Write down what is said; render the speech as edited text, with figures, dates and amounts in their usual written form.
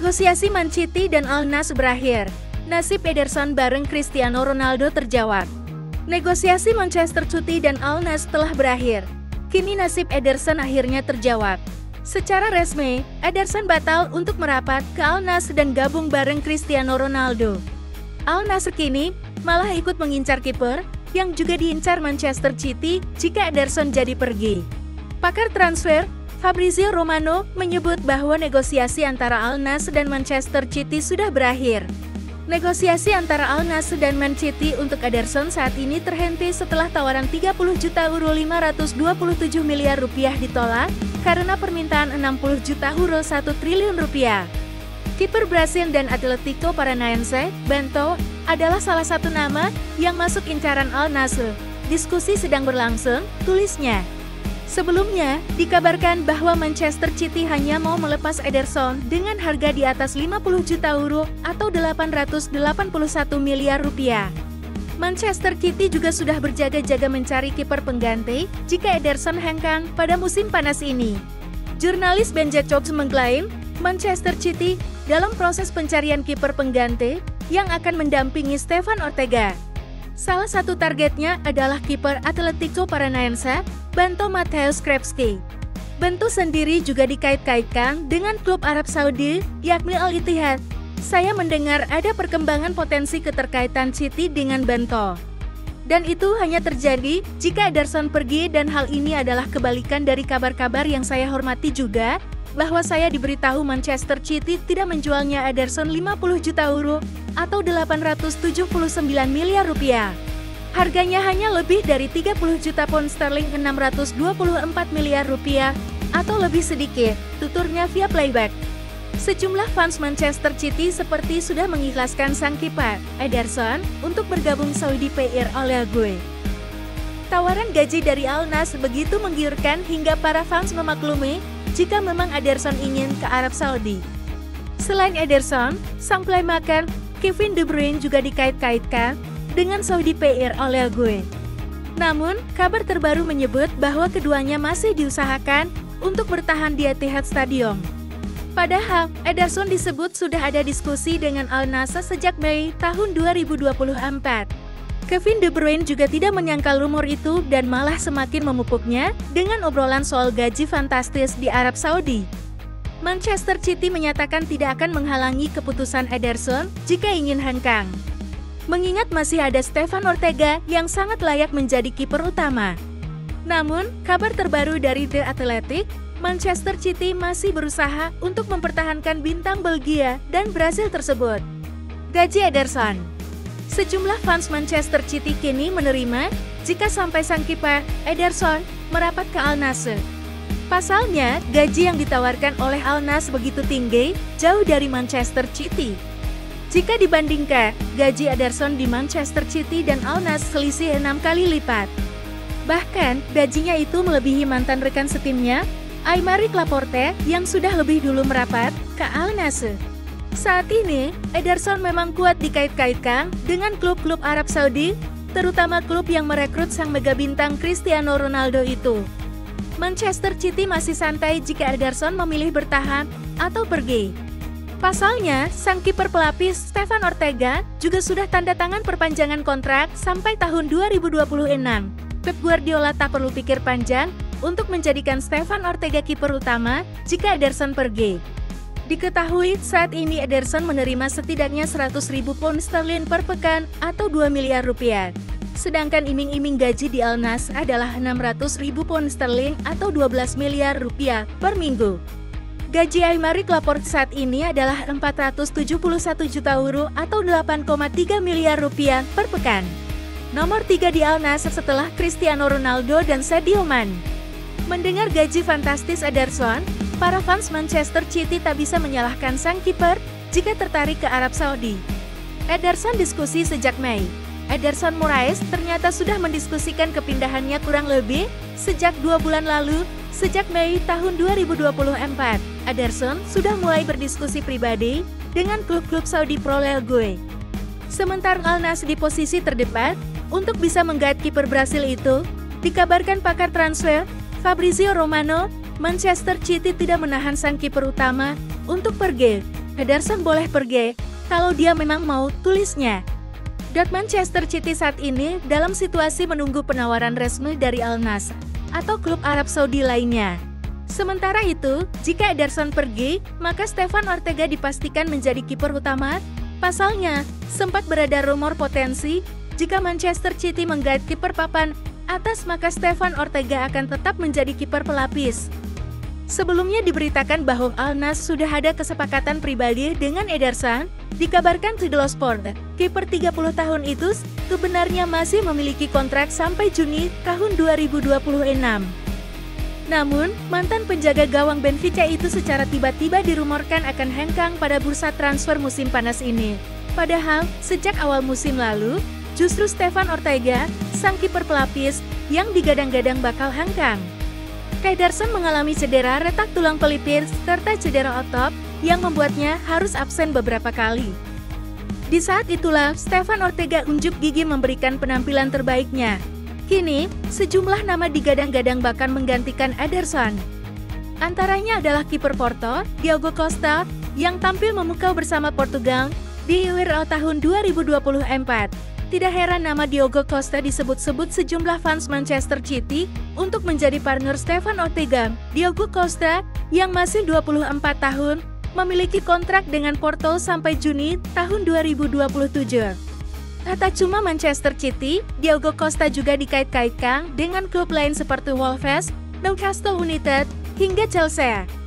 Negosiasi Man City dan Al Nassr berakhir. Nasib Ederson bareng Cristiano Ronaldo terjawab. Negosiasi Manchester City dan Al Nassr telah berakhir. Kini nasib Ederson akhirnya terjawab. Secara resmi, Ederson batal untuk merapat ke Al Nassr dan gabung bareng Cristiano Ronaldo. Al Nassr kini malah ikut mengincar kiper yang juga diincar Manchester City jika Ederson jadi pergi. Pakar transfer Fabrizio Romano menyebut bahwa negosiasi antara Al Nassr dan Manchester City sudah berakhir. Negosiasi antara Al Nassr dan Man City untuk Ederson saat ini terhenti setelah tawaran 30 juta euro 527 miliar rupiah ditolak karena permintaan 60 juta euro 1 triliun rupiah. Kiper Brasil dan Atletico Paranaense, Bento, adalah salah satu nama yang masuk incaran Al Nassr. Diskusi sedang berlangsung, tulisnya. Sebelumnya, dikabarkan bahwa Manchester City hanya mau melepas Ederson dengan harga di atas 50 juta euro atau 881 miliar rupiah. Manchester City juga sudah berjaga-jaga mencari kiper pengganti jika Ederson hengkang pada musim panas ini. Jurnalis Ben Jacobs mengklaim, Manchester City dalam proses pencarian kiper pengganti yang akan mendampingi Stefan Ortega. Salah satu targetnya adalah kiper Atletico Paranaense, Bento Mateusz Krepski. Bento sendiri juga dikait-kaitkan dengan klub Arab Saudi, yakni Al Ittihad. Saya mendengar ada perkembangan potensi keterkaitan City dengan Bento. Dan itu hanya terjadi jika Ederson pergi dan hal ini adalah kebalikan dari kabar-kabar yang saya hormati juga, bahwa saya diberitahu Manchester City tidak menjualnya Ederson 50 juta euro atau 879 miliar rupiah. Harganya hanya lebih dari 30 juta pound sterling 624 miliar rupiah atau lebih sedikit, tuturnya via playback. Sejumlah fans Manchester City seperti sudah mengikhlaskan sang kiper, Ederson, untuk bergabung Saudi PR oleh Gue. Tawaran gaji dari Al Nassr begitu menggiurkan hingga para fans memaklumi jika memang Ederson ingin ke Arab Saudi. Selain Ederson, sang playmaker Kevin De Bruyne juga dikait-kaitkan dengan Saudi PR oleh Gue. Namun, kabar terbaru menyebut bahwa keduanya masih diusahakan untuk bertahan di Etihad Stadium. Padahal, Ederson disebut sudah ada diskusi dengan Al Nassr sejak Mei tahun 2024. Kevin De Bruyne juga tidak menyangkal rumor itu dan malah semakin memupuknya dengan obrolan soal gaji fantastis di Arab Saudi. Manchester City menyatakan tidak akan menghalangi keputusan Ederson jika ingin hengkang. Mengingat masih ada Stefan Ortega yang sangat layak menjadi kiper utama. Namun, kabar terbaru dari The Athletic, Manchester City masih berusaha untuk mempertahankan bintang Belgia dan Brasil tersebut. Gaji Ederson. Sejumlah fans Manchester City kini menerima jika sampai sang kiper Ederson merapat ke Al Nassr. Pasalnya, gaji yang ditawarkan oleh Al Nassr begitu tinggi, jauh dari Manchester City. Jika dibandingkan, gaji Ederson di Manchester City dan Al Nassr selisih 6 kali lipat. Bahkan, gajinya itu melebihi mantan rekan setimnya, Aymeric Laporte, yang sudah lebih dulu merapat ke Al Nassr. Saat ini, Ederson memang kuat dikait-kaitkan dengan klub-klub Arab Saudi, terutama klub yang merekrut sang mega bintang Cristiano Ronaldo itu. Manchester City masih santai jika Ederson memilih bertahan atau pergi. Pasalnya, sang kiper pelapis Stefan Ortega juga sudah tanda tangan perpanjangan kontrak sampai tahun 2026. Pep Guardiola tak perlu pikir panjang untuk menjadikan Stefan Ortega kiper utama jika Ederson pergi. Diketahui saat ini Ederson menerima setidaknya 100.000 pound sterling per pekan atau 2 miliar rupiah. Sedangkan iming-iming gaji di Al Nassr adalah 600.000 pound sterling atau 12 miliar rupiah per minggu. Gaji Aymeric Laporte saat ini adalah 471 juta euro atau 8,3 miliar rupiah per pekan. Nomor 3 di Al Nassr setelah Cristiano Ronaldo dan Sadio Mane. Mendengar gaji fantastis Ederson, para fans Manchester City tak bisa menyalahkan sang kiper jika tertarik ke Arab Saudi. Ederson diskusi sejak Mei. Ederson Moraes ternyata sudah mendiskusikan kepindahannya kurang lebih sejak 2 bulan lalu, sejak Mei tahun 2024. Ederson sudah mulai berdiskusi pribadi dengan klub-klub Saudi Pro League. Sementara Al Nassr di posisi terdepan untuk bisa menggait kiper Brasil itu, dikabarkan pakar transfer Fabrizio Romano, Manchester City tidak menahan sang kiper utama untuk pergi. Ederson boleh pergi, kalau dia memang mau, tulisnya. Manchester City saat ini dalam situasi menunggu penawaran resmi dari Al Nassr atau klub Arab Saudi lainnya. Sementara itu, jika Ederson pergi, maka Stefan Ortega dipastikan menjadi kiper utama. Pasalnya, sempat beredar rumor potensi, jika Manchester City menggait kiper papan atas maka Stefan Ortega akan tetap menjadi kiper pelapis. Sebelumnya diberitakan bahwa Al Nassr sudah ada kesepakatan pribadi dengan Ederson. Dikabarkan Tidal Sport, kiper 30 tahun itu sebenarnya masih memiliki kontrak sampai Juni tahun 2026. Namun, mantan penjaga gawang Benfica itu secara tiba-tiba dirumorkan akan hengkang pada bursa transfer musim panas ini. Padahal, sejak awal musim lalu, justru Stefan Ortega, sang kiper pelapis, yang digadang-gadang bakal hengkang. Ederson mengalami cedera retak tulang pelipir serta cedera otot yang membuatnya harus absen beberapa kali. Di saat itulah Stefan Ortega unjuk gigi memberikan penampilan terbaiknya. Kini, sejumlah nama digadang-gadang bakal menggantikan Ederson. Antaranya adalah kiper Porto, Diogo Costa, yang tampil memukau bersama Portugal di Euro tahun 2024. Tidak heran nama Diogo Costa disebut-sebut sejumlah fans Manchester City untuk menjadi partner Stefan Ortega. Diogo Costa, yang masih 24 tahun, memiliki kontrak dengan Porto sampai Juni tahun 2027. Tak cuma Manchester City, Diogo Costa juga dikait-kaitkan dengan klub lain seperti Wolves, Newcastle United, hingga Chelsea.